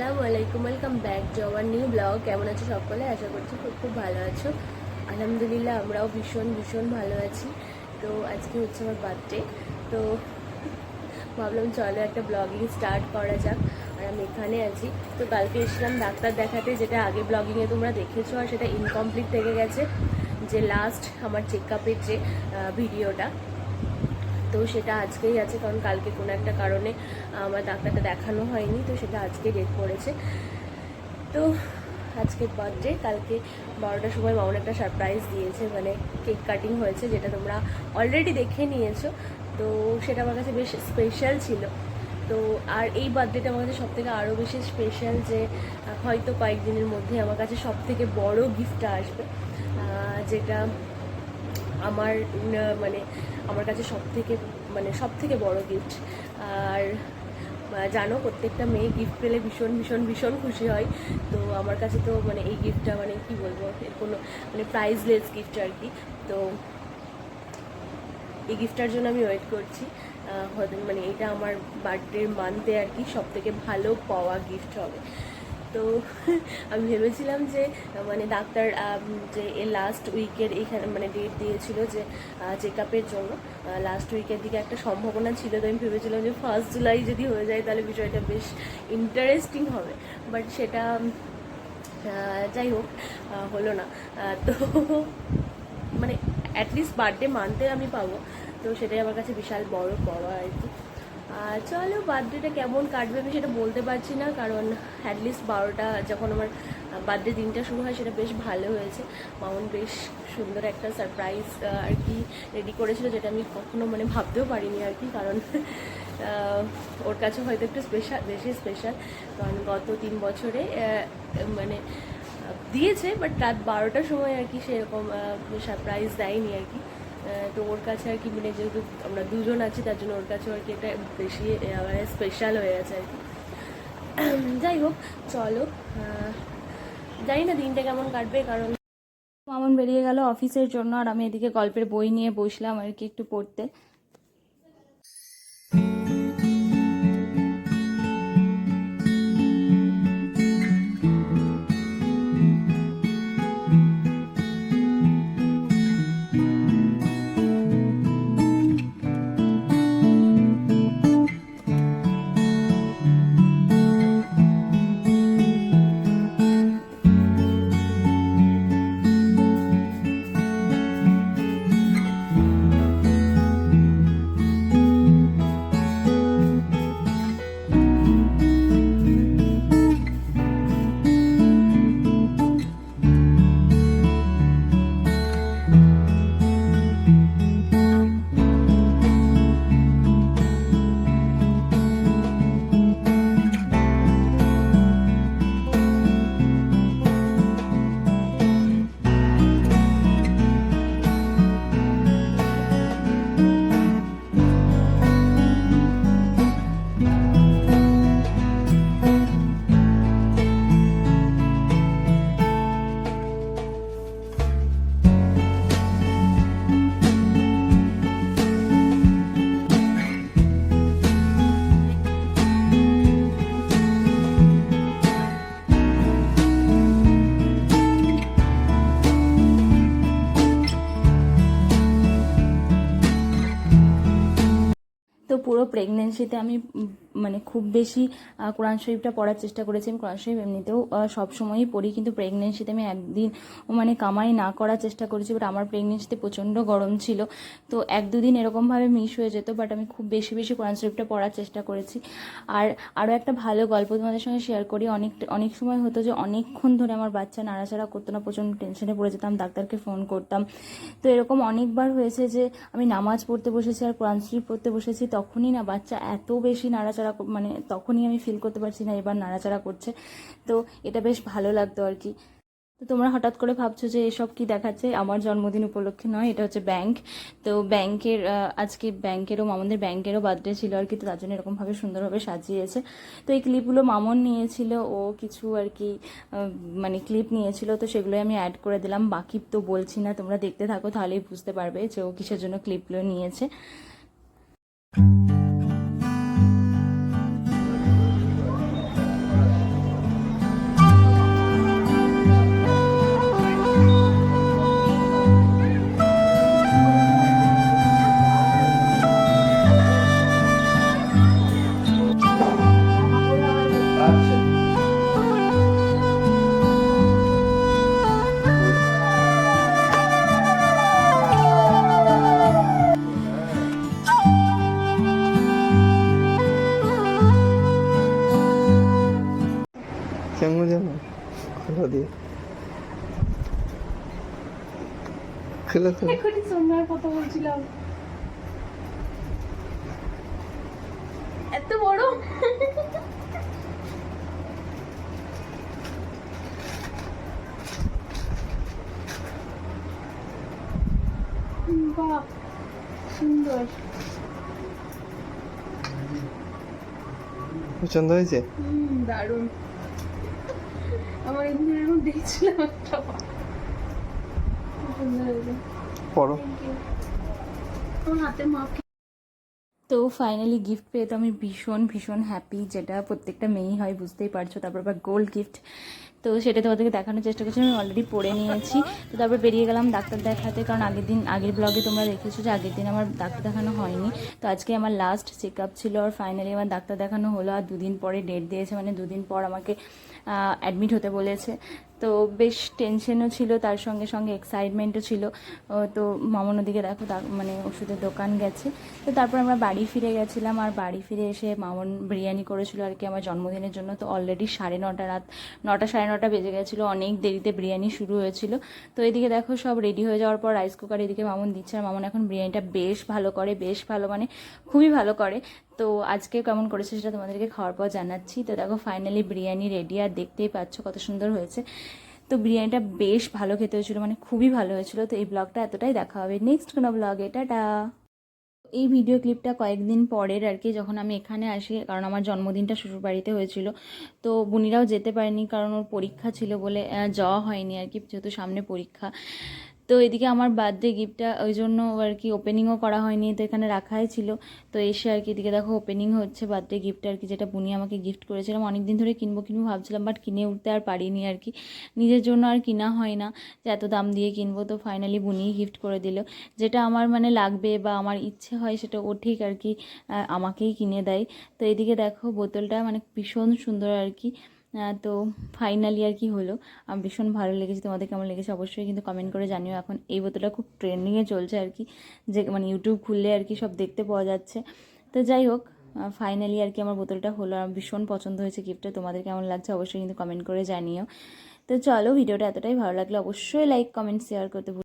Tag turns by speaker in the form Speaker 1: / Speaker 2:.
Speaker 1: আসসালামু আলাইকুম, welcome back to our new blog. কেমন আছো সকলে? আশা করছি খুব খুব ভালো আছো। আলহামদুলিল্লাহ আমরাও ভীষণ ভীষণ ভালো আছি। তো আজকে হচ্ছে আমার বার্থডে, তো ভাবলাম চলো একটা ব্লগিং স্টার্ট করা যাক। আর আমি এখানে আছি। তো কালকে এসেছিলাম ডাক্তার দেখাতে, যেটা আগে ব্লগিংয়ে তোমরা দেখেছো, আর সেটা ইনকমপ্লিট থেকে গেছে, যে লাস্ট আমার চেক আপের যে ভিডিওটা। তো সেটা আজকেই আছে, কারণ কালকে কোনো একটা কারণে আমার ডাক্তারটা দেখানো হয়নি, তো সেটা আজকে ডেট পড়েছে। তো আজকে বার্থডে, কালকে 12টার সময় মামুন একটা সারপ্রাইজ দিয়েছে, মানে কেক কাটিং হয়েছে, যেটা তোমরা অলরেডি দেখে নিয়েছো। তো সেটা আমার কাছে বেশ স্পেশাল ছিল। তো আর এই বার্থডেটা আমার কাছে সবথেকে আরও বেশি স্পেশাল, যে হয়তো কয়েকদিনের মধ্যে আমার কাছে সবথেকে বড় গিফটটা আসবে, যেটা আমার মানে আমার কাছে সবথেকে বড় গিফট। আর জানো, প্রত্যেকটা মেয়ে গিফট পেলে ভীষণ ভীষণ ভীষণ খুশি হয়। তো আমার কাছে তো মানে এই গিফটটা মানে কি বলবো, এর কোনো মানে প্রাইজলেস গিফট আর কি। তো এই গিফটটার জন্য আমি ওয়েট করছি। হয়তো মানে এটা আমার বার্থডের মান্থে আর কি সবথেকে ভালো পাওয়া গিফট হবে। তো আমি ভেবেছিলাম যে মানে ডাক্তার যে এর লাস্ট উইকের এইখানে মানে ডেট দিয়েছিল যে চেক আপের জন্য, লাস্ট উইকের দিকে একটা সম্ভাবনা ছিল। তো আমি ভেবেছিলাম যে 1 জুলাই যদি হয়ে যায় তাহলে বিষয়টা বেশ ইন্টারেস্টিং হবে, বাট সেটা যাই হোক হলো না। তো মানে অ্যাটলিস্ট বার্থডে মানতে আমি পাবো, তো সেটাই আমার কাছে বিশাল বড় পাওয়া আর কি। চলো বার্থডেটা কেমন কাটবে আমি সেটা বলতে পারছি না, কারণ অ্যাটলিস্ট 12টা যখন আমার বার্থডে দিনটা শুরু হয় সেটা বেশ ভালো হয়েছে। মামুন বেশ সুন্দর একটা সারপ্রাইজ আর কি রেডি করেছিল, যেটা আমি কখনো মানে ভাবতেও পারিনি আর কি, কারণ ওর কাছে হয়তো একটু বেশি স্পেশাল, কারণ গত 3 বছরে মানে দিয়েছে, বাট রাত 12টার সময় আর কি সেরকম সারপ্রাইজ দেয়নি আর কি। তো ওর কাছে আর কি মানে যেহেতু আমরা দুজন আছি, তার জন্য ওর কাছেও আর কি এটা বেশি মানে স্পেশাল হয়ে গেছে আর কি। যাই হোক চলো, জানি না দিনটা কেমন কাটবে, কারণ মামুন বেরিয়ে গেল অফিসের জন্য, আর আমি এদিকে গল্পের বই নিয়ে বসলাম আর কি একটু পড়তে। তো পুরো প্রেগনেন্সিতে আমি মানে খুব বেশি কোরআন শরীফটা পড়ার চেষ্টা করেছি। আমি কোরআন শরীফ এমনিতেও সবসময়ই পড়ি, কিন্তু প্রেগনেন্সিতে আমি একদিন মানে কামাই না করার চেষ্টা করেছি। বাট আমার প্রেগনেন্সিতে প্রচণ্ড গরম ছিল, তো 1-2 দিন এরকমভাবে মিস হয়ে যেত, বাট আমি খুব বেশি বেশি কোরআন শরীফটা পড়ার চেষ্টা করেছি। আর আরও একটা ভালো গল্প তোমাদের সঙ্গে শেয়ার করি। অনেক সময় হতো যে অনেকক্ষণ ধরে আমার বাচ্চা নাড়াচাড়া করতো না, প্রচণ্ড টেনশনে পড়ে যেতাম, ডাক্তারকে ফোন করতাম। তো এরকম অনেকবার হয়েছে যে আমি নামাজ পড়তে বসেছি আর কোরআন শরীফ পড়তে বসেছি, তখনই না বাচ্চা এত বেশি নাড়াচাড়া মানে তখনই আমি ফিল করতে পারছি না এবার নাড়াচাড়া করছে। তো এটা বেশ ভালো লাগতো আর কি। তো তোমরা হঠাৎ করে ভাবছো যে এসব কি দেখাচ্ছে, আমার জন্মদিন উপলক্ষে নয়, এটা হচ্ছে ব্যাংক। তো ব্যাংকের আজকে আমাদের ব্যাংকেরও বার্থডে ছিল আর কি, তো তার জন্য এরকমভাবে সুন্দরভাবে সাজিয়েছে। তো এই ক্লিপগুলো মামন নিয়েছিল, ও কিছু আর কি মানে ক্লিপ নিয়েছিল, তো সেগুলোই আমি অ্যাড করে দিলাম। বাকি তো বলছি না, তোমরা দেখতে থাকো তাহলেই বুঝতে পারবে যে ও কিসের জন্য ক্লিপগুলো নিয়েছে।
Speaker 2: কেমন জানো খোলা দিয়ে খোলা খোলা
Speaker 1: এখনই সন্ধ্যার কথা বলছিলাম, এত বড়। বাহ, সুন্দর।
Speaker 2: পছন্দ হয়েছে?
Speaker 1: দারুণ। আমার এমনি এরকম দেখছিলাম একটা, সুন্দর হয়েছে।
Speaker 2: পড়ো।
Speaker 1: আমার হাতের মাপ। তো ফাইনালি গিফট পেয়ে তো আমি ভীষণ ভীষণ হ্যাপি, যেটা প্রত্যেকটা মেয়েই হয়, বুঝতেই পারছো। তারপর আবার গোল্ড গিফট, তো সেটা তোমাদেরকে দেখানোর চেষ্টা করছি। আমি অলরেডি পরে নিয়েছি। তো তারপর বেরিয়ে গেলাম ডাক্তার দেখাতে, কারণ আগের ব্লগে তোমরা দেখেছো যে আগের দিন আমার ডাক্তার দেখানো হয়নি। তো আজকে আমার লাস্ট চেক আপ ছিল, আর ফাইনালি আমার ডাক্তার দেখানো হলো। আর 2 দিন পরে ডেট দিয়েছে, মানে 2 দিন পর আমাকে অ্যাডমিট হতে বলেছে। তো বেশ টেনশনও ছিল, তার সঙ্গে সঙ্গে এক্সাইটমেন্টও ছিল। তো মামন ওদিকে দেখো মানে ওষুধের দোকান গেছে। তো তারপর আমরা বাড়ি ফিরে গেছিলাম, আর বাড়ি ফিরে এসে মামন বিরিয়ানি করেছিল আর কি আমার জন্মদিনের জন্য। তো অলরেডি 9:30 রাত, 9টা 9:30 বেজে গেছিলো, অনেক দেরিতে বিরিয়ানি শুরু হয়েছিল। তো এদিকে দেখো সব রেডি হয়ে যাওয়ার পর রাইস কুকার এদিকে মামন দিচ্ছে, আর মামন এখন বিরিয়ানিটা বেশ ভালো করে, বেশ ভালো মানে খুবই ভালো করে। তো আজকে কেমন করেছে সেটা তোমাদেরকে খাওয়ার পর জানাচ্ছি। তো দেখো ফাইনালি বিরিয়ানি রেডি, আর দেখতেই পাচ্ছ কত সুন্দর হয়েছে। তো বিরিয়ানিটা বেশ ভালো খেতে হয়েছিল, মানে খুবই ভালো হয়েছিল। তো এই ব্লগটা এতটাই, দেখা হবে নেক্সট কোনো ব্লগে, টাটা। এই ভিডিও ক্লিপটা কয়েকদিন পরের আর কি, যখন আমি এখানে আসি, কারণ আমার জন্মদিনটা শ্বশুর বাড়িতে হয়েছিল। তো বুনিরাও যেতে পারেনি, কারণ ওর পরীক্ষা ছিল বলে যাওয়া হয়নি আর কি, যেহেতু সামনে পরীক্ষা। তো এদিকে আমার বার্থডে গিফটটা ওই জন্য আর কি ওপেনিংও করা হয়নি, তো এখানে রাখাই ছিল। তো এসে আর কি এদিকে দেখো ওপেনিং হচ্ছে বার্থডে গিফট আর কি, যেটা বুনি আমাকে গিফট করেছিলাম। অনেক দিন ধরে কিনবো কিনবো ভাবছিলাম, বাট কিনে উঠতে আর পারিনি আর কি, নিজের জন্য আর কিনা হয় না যে এত দাম দিয়ে কিনবো। তো ফাইনালি বুনিই গিফট করে দিল, যেটা আমার মানে লাগবে বা আমার ইচ্ছে হয় সেটা ও ঠিক আর কি আমাকেই কিনে দেয়। তো এদিকে দেখো বোতলটা মানে ভীষণ সুন্দর আর কি। তো ফাইনালি আর কি হলো, আমার ভীষণ ভালো লেগেছে। তোমাদের কেমন লেগেছে অবশ্যই কিন্তু কমেন্ট করে জানিও। এখন এই বোতলটা খুব ট্রেন্ডিংয়ে চলছে আর কি, যে মানে ইউটিউব খুললে আর কি সব দেখতে পাওয়া যাচ্ছে। তো যাই হোক, ফাইনালি আর কি আমার বোতলটা হলো, আমার ভীষণ পছন্দ হয়েছে গিফটটা। তোমাদের কেমন লাগছে অবশ্যই কিন্তু কমেন্ট করে জানিও। তো চলো, ভিডিওটা এতটাই ভালো লাগলে অবশ্যই লাইক কমেন্ট শেয়ার করতে